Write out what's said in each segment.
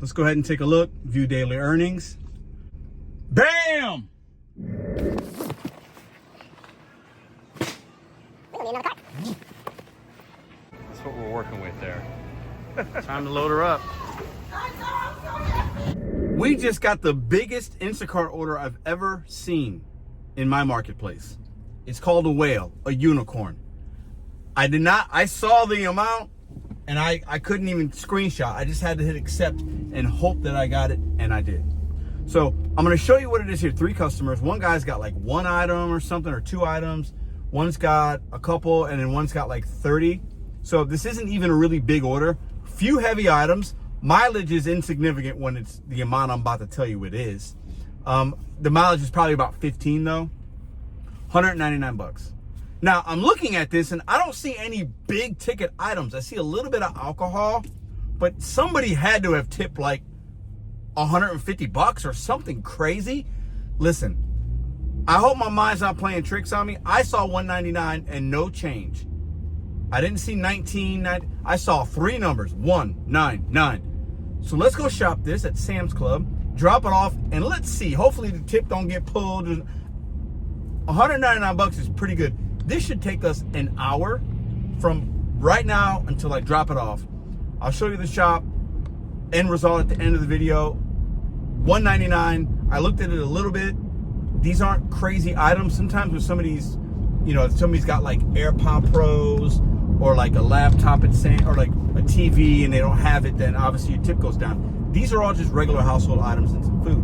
Let's go ahead and take a look. View daily earnings. Bam! That's what we're working with there. Time to load her up. We just got the biggest Instacart order I've ever seen in my marketplace. It's called a whale, a unicorn. I saw the amount and I couldn't even screenshot. I just had to hit accept and hope that I got it, and I did. So I'm gonna show you what it is here. 3 customers. One guy's got like 1 item or something, or 2 items. One's got a couple, and then one's got like 30. So this isn't even a really big order. Few heavy items. Mileage is insignificant when it's the amount I'm about to tell you it is. The mileage is probably about 15 though. 199 bucks. Now I'm looking at this and I don't see any big ticket items. I see a little bit of alcohol, but somebody had to have tipped like 150 bucks or something crazy. Listen, I hope my mind's not playing tricks on me. I saw 199 and no change. I didn't see 19. I saw 3 numbers, 199. So let's go shop this at Sam's Club, drop it off, and let's see. Hopefully the tip don't get pulled. 199 bucks is pretty good. This should take us an hour from right now until I drop it off. I'll show you the shop, end result at the end of the video. 199. I looked at it a little bit. These aren't crazy items. Sometimes with some of these, you know, somebody's got like AirPod Pros or like a laptop at Sam, or like a TV, and they don't have it, then obviously your tip goes down. These are all just regular household items and some food.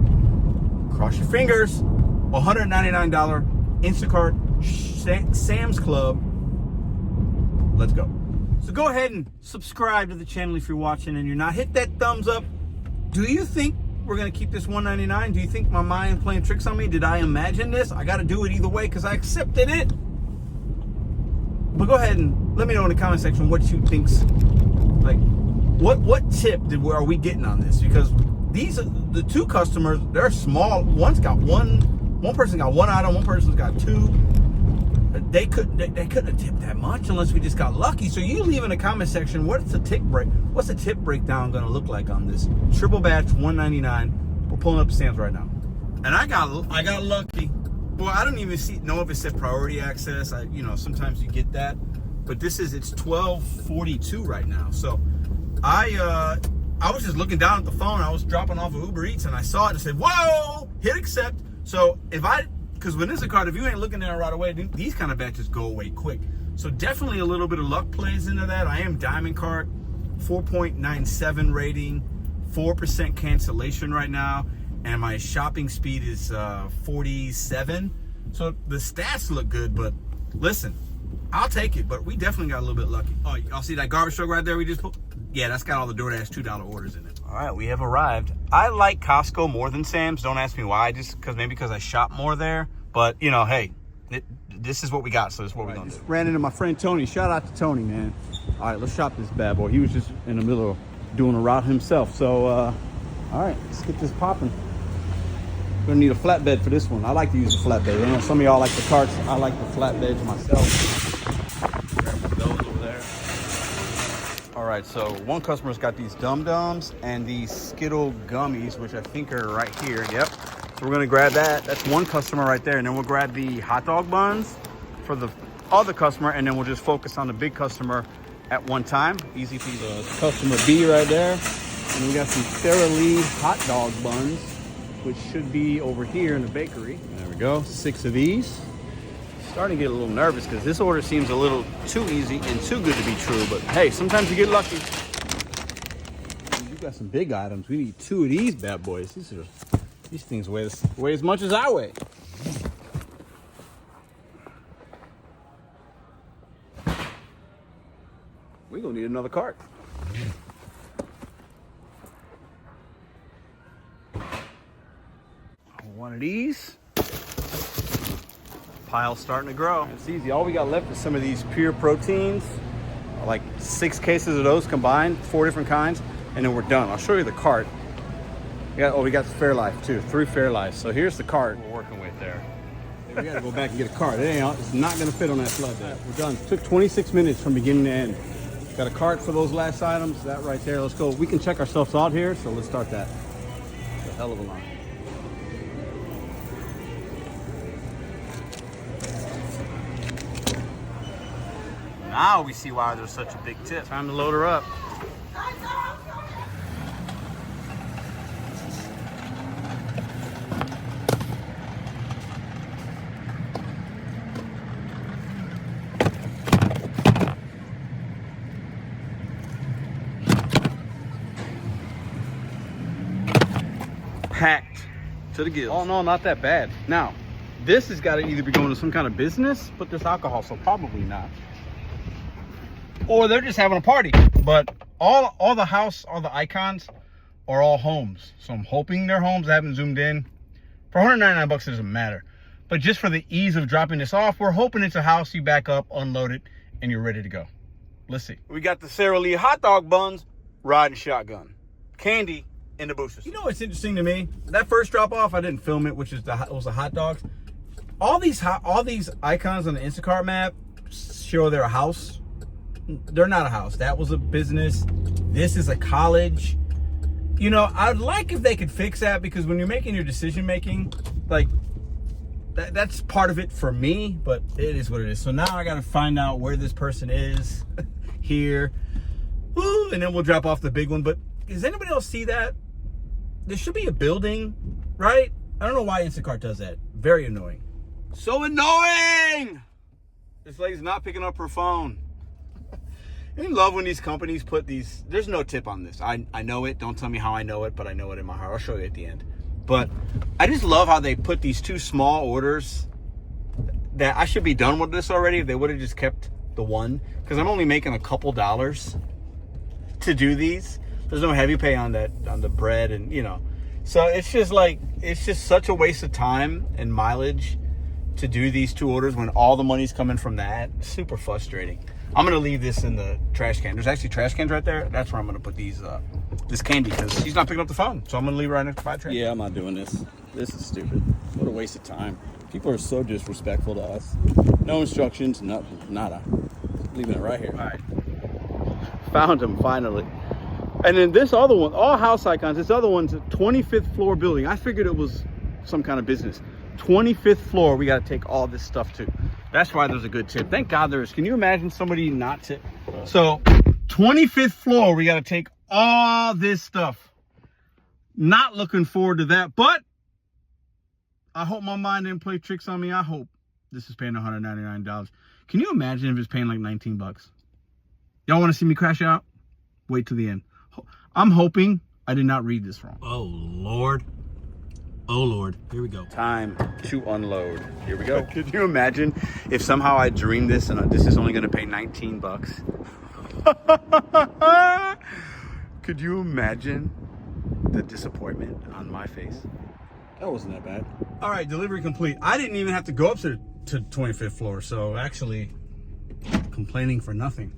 Cross your fingers. $199 Instacart Sam's Club. Let's go. So go ahead and subscribe to the channel if you're watching and you're not. Hit that thumbs up. Do you think we're gonna keep this $199? Do you think my mind playing tricks on me? Did I imagine this? I gotta do it either way because I accepted it. But go ahead and let me know in the comment section what you think's, like, what tip are we getting on this? Because these are the 2 customers, they're small. One person got 1 item, one person's got 2. They couldn't have tipped that much unless we just got lucky. So you leave in the comment section, what's the tip breakdown gonna look like on this triple batch 199? We're pulling up Sam's right now, and I got lucky. Well, I don't even know if it said priority access. You know, sometimes you get that, but it's 12:42 right now. So I was just looking down at the phone. I was dropping off of Uber Eats and I saw it and said, whoa, hit accept. So because with Instacart, if you ain't looking at it right away, these kind of batches go away quick. So definitely a little bit of luck plays into that. I am Diamond Cart, 4.97 rating, 4% cancellation right now, and my shopping speed is 47. So the stats look good, but listen, I'll take it. But we definitely got a little bit lucky. Oh, y'all see that garbage truck right there we just put? Yeah, that's got all the DoorDash $2 orders in it. All right, we have arrived. I like Costco more than Sam's. Don't ask me why, just because I shop more there. But, you know, hey, this is what we got, so this is what we're going to do. Ran into my friend Tony. Shout out to Tony, man. All right, let's shop this bad boy. He was just in the middle of doing a route himself. So, all right, let's get this popping. We're going to need a flatbed for this one. I like to use a flatbed. I know some of y'all like the carts. I like the flatbeds myself. All right, so one customer's got these Dum-Dums and these Skittle gummies, which I think are right here. Yep. So we're gonna grab that. That's one customer right there, and then we'll grab the hot dog buns for the other customer, and then we'll just focus on the big customer at one time. Easy for the customer B right there. And we got some Sara Lee hot dog buns, which should be over here in the bakery. There we go, 6 of these. Starting to get a little nervous because this order seems a little too easy and too good to be true, but hey, sometimes you get lucky. You got some big items. We need 2 of these bad boys. These things weigh as much as I weigh. We're gonna need another cart. One of these. Pile's starting to grow. It's easy. All we got left is some of these pure proteins, like 6 cases of those combined, 4 different kinds, and then we're done. I'll show you the cart. We got Fairlife too, 3 Fairlife. So here's the cart. We're working with there. We gotta go back and get a cart. It's not gonna fit on that flatbed. We're done. It took 26 minutes from beginning to end. Got a cart for those last items. That right there. Let's go. We can check ourselves out here, so let's start that. It's a hell of a line. Now we see why there's such a big tip. Time to load her up. Packed to the gills. Oh no, not that bad. Now, this has got to either be going to some kind of business, but there's alcohol, so probably not. Or they're just having a party. But all the icons are all homes. So I'm hoping they're homes. I haven't zoomed in. For 199 bucks, it doesn't matter. But just for the ease of dropping this off, we're hoping it's a house. You back up, unload it, and you're ready to go. Let's see. We got the Sara Lee hot dog buns, riding shotgun, candy in the boosters. You know what's interesting to me? That first drop off, I didn't film it, which is it was the hot dogs. All these icons on the Instacart map show they're a house. They're not a house. That was a business. This is a college. You know, I'd like if they could fix that, because when you're making your decision making, like that's part of it for me, but it is what it is. So now I got to find out where this person is here. Woo, and then we'll drop off the big one. But does anybody else see that? There should be a building, right? I don't know why Instacart does that. Very annoying. So annoying! This lady's not picking up her phone. I love when these companies put these, there's no tip on this. I know it. Don't tell me how I know it, but I know it in my heart. I'll show you at the end. But I just love how they put these two small orders that I should be done with this already if they would have just kept the one. Because I'm only making a couple dollars to do these. There's no heavy pay on that, on the bread, and you know. So it's just like, it's just such a waste of time and mileage to do these two orders when all the money's coming from that. Super frustrating. I'm gonna leave this in the trash can. There's actually trash cans right there. That's where I'm gonna put these this candy, because she's not picking up the phone. So I'm gonna leave it right next to the trash. Yeah, I'm not doing this. This is stupid. What a waste of time. People are so disrespectful to us. No instructions, nothing, nada. Leaving it right here. All right. Found him finally. And then this other one, all house icons. This other one's a 25th floor building. I figured it was some kind of business. 25th floor, we got to take all this stuff to. That's why there's a good tip. Thank God there is. Can you imagine somebody not tip? So 25th floor, we got to take all this stuff. Not looking forward to that, but I hope my mind didn't play tricks on me. I hope this is paying $199. Can you imagine if it's paying like 19 bucks? Y'all want to see me crash out? Wait till the end. I'm hoping I did not read this wrong. Oh, Lord. Oh, Lord. Here we go. Time to unload. Here we go. Could you imagine if somehow I dreamed this and this is only going to pay 19 bucks? Could you imagine the disappointment on my face? That wasn't that bad. All right, delivery complete. I didn't even have to go up to 25th floor, so actually complaining for nothing.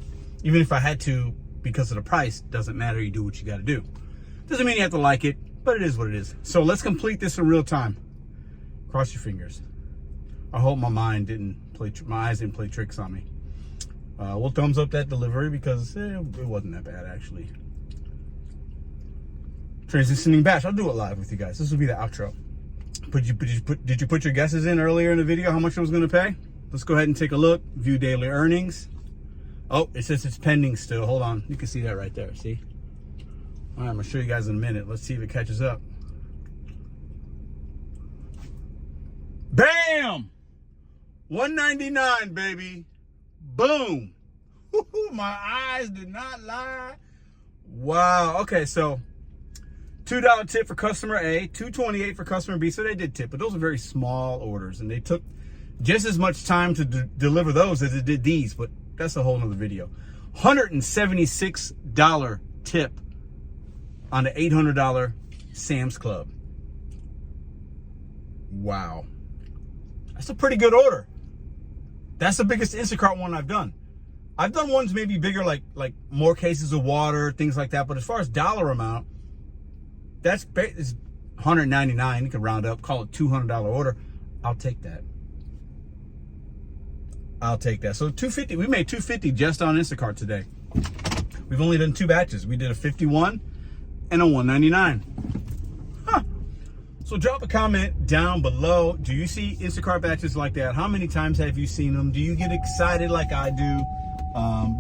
Even if I had to, because of the price, doesn't matter. You do what you got to do. Doesn't mean you have to like it, but it is what it is. So let's complete this in real time. Cross your fingers. I hope my eyes didn't play tricks on me. We'll thumbs up that delivery because it wasn't that bad actually. Transitioning back. I'll do it live with you guys. This will be the outro. Did you put your guesses in earlier in the video how much it was going to pay? Let's go ahead and take a look. View daily earnings. Oh, it says it's pending still. Hold on. You can see that right there. See? All right, I'm going to show you guys in a minute. Let's see if it catches up. Bam! $199, baby. Boom. My eyes did not lie. Wow. Okay, so $2 tip for customer A, $2.28 for customer B. So they did tip, but those are very small orders, and they took just as much time to deliver those as it did these, but that's a whole nother video. $176 tip on the $800 Sam's Club. Wow. That's a pretty good order. That's the biggest Instacart one I've done. I've done ones maybe bigger, like more cases of water, things like that. But as far as dollar amount, it's $199. You can round up, call it $200 order. I'll take that. I'll take that. So $250. We made $250 just on Instacart today. We've only done 2 batches. We did a 51 and a 199. Huh. So drop a comment down below. Do you see Instacart batches like that? How many times have you seen them? Do you get excited like I do?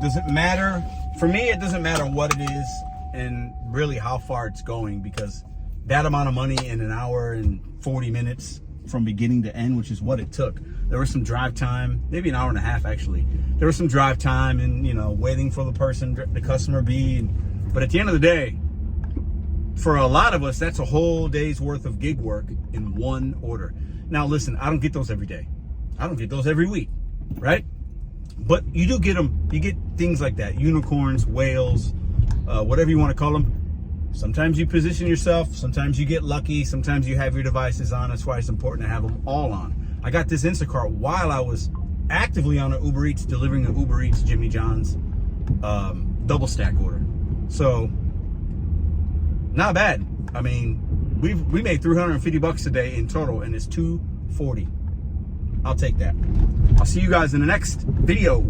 Does it matter? For me, it doesn't matter what it is and really how far it's going, because that amount of money in an hour and 40 minutes from beginning to end, which is what it took. There was some drive time, maybe an hour and a half actually. There was some drive time and, you know, waiting for the customer be. But at the end of the day, for a lot of us, that's a whole day's worth of gig work in one order. Now listen, I don't get those every day. I don't get those every week, right? But you do get them. You get things like that, unicorns, whales, whatever you want to call them. Sometimes you position yourself, sometimes you get lucky, sometimes you have your devices on. That's why it's important to have them all on. I got this Instacart while I was actively on an Uber Eats, delivering an Uber Eats Jimmy John's double stack order. So not bad. I mean, we made $350 a day in total, and it's $240. I'll take that. I'll see you guys in the next video.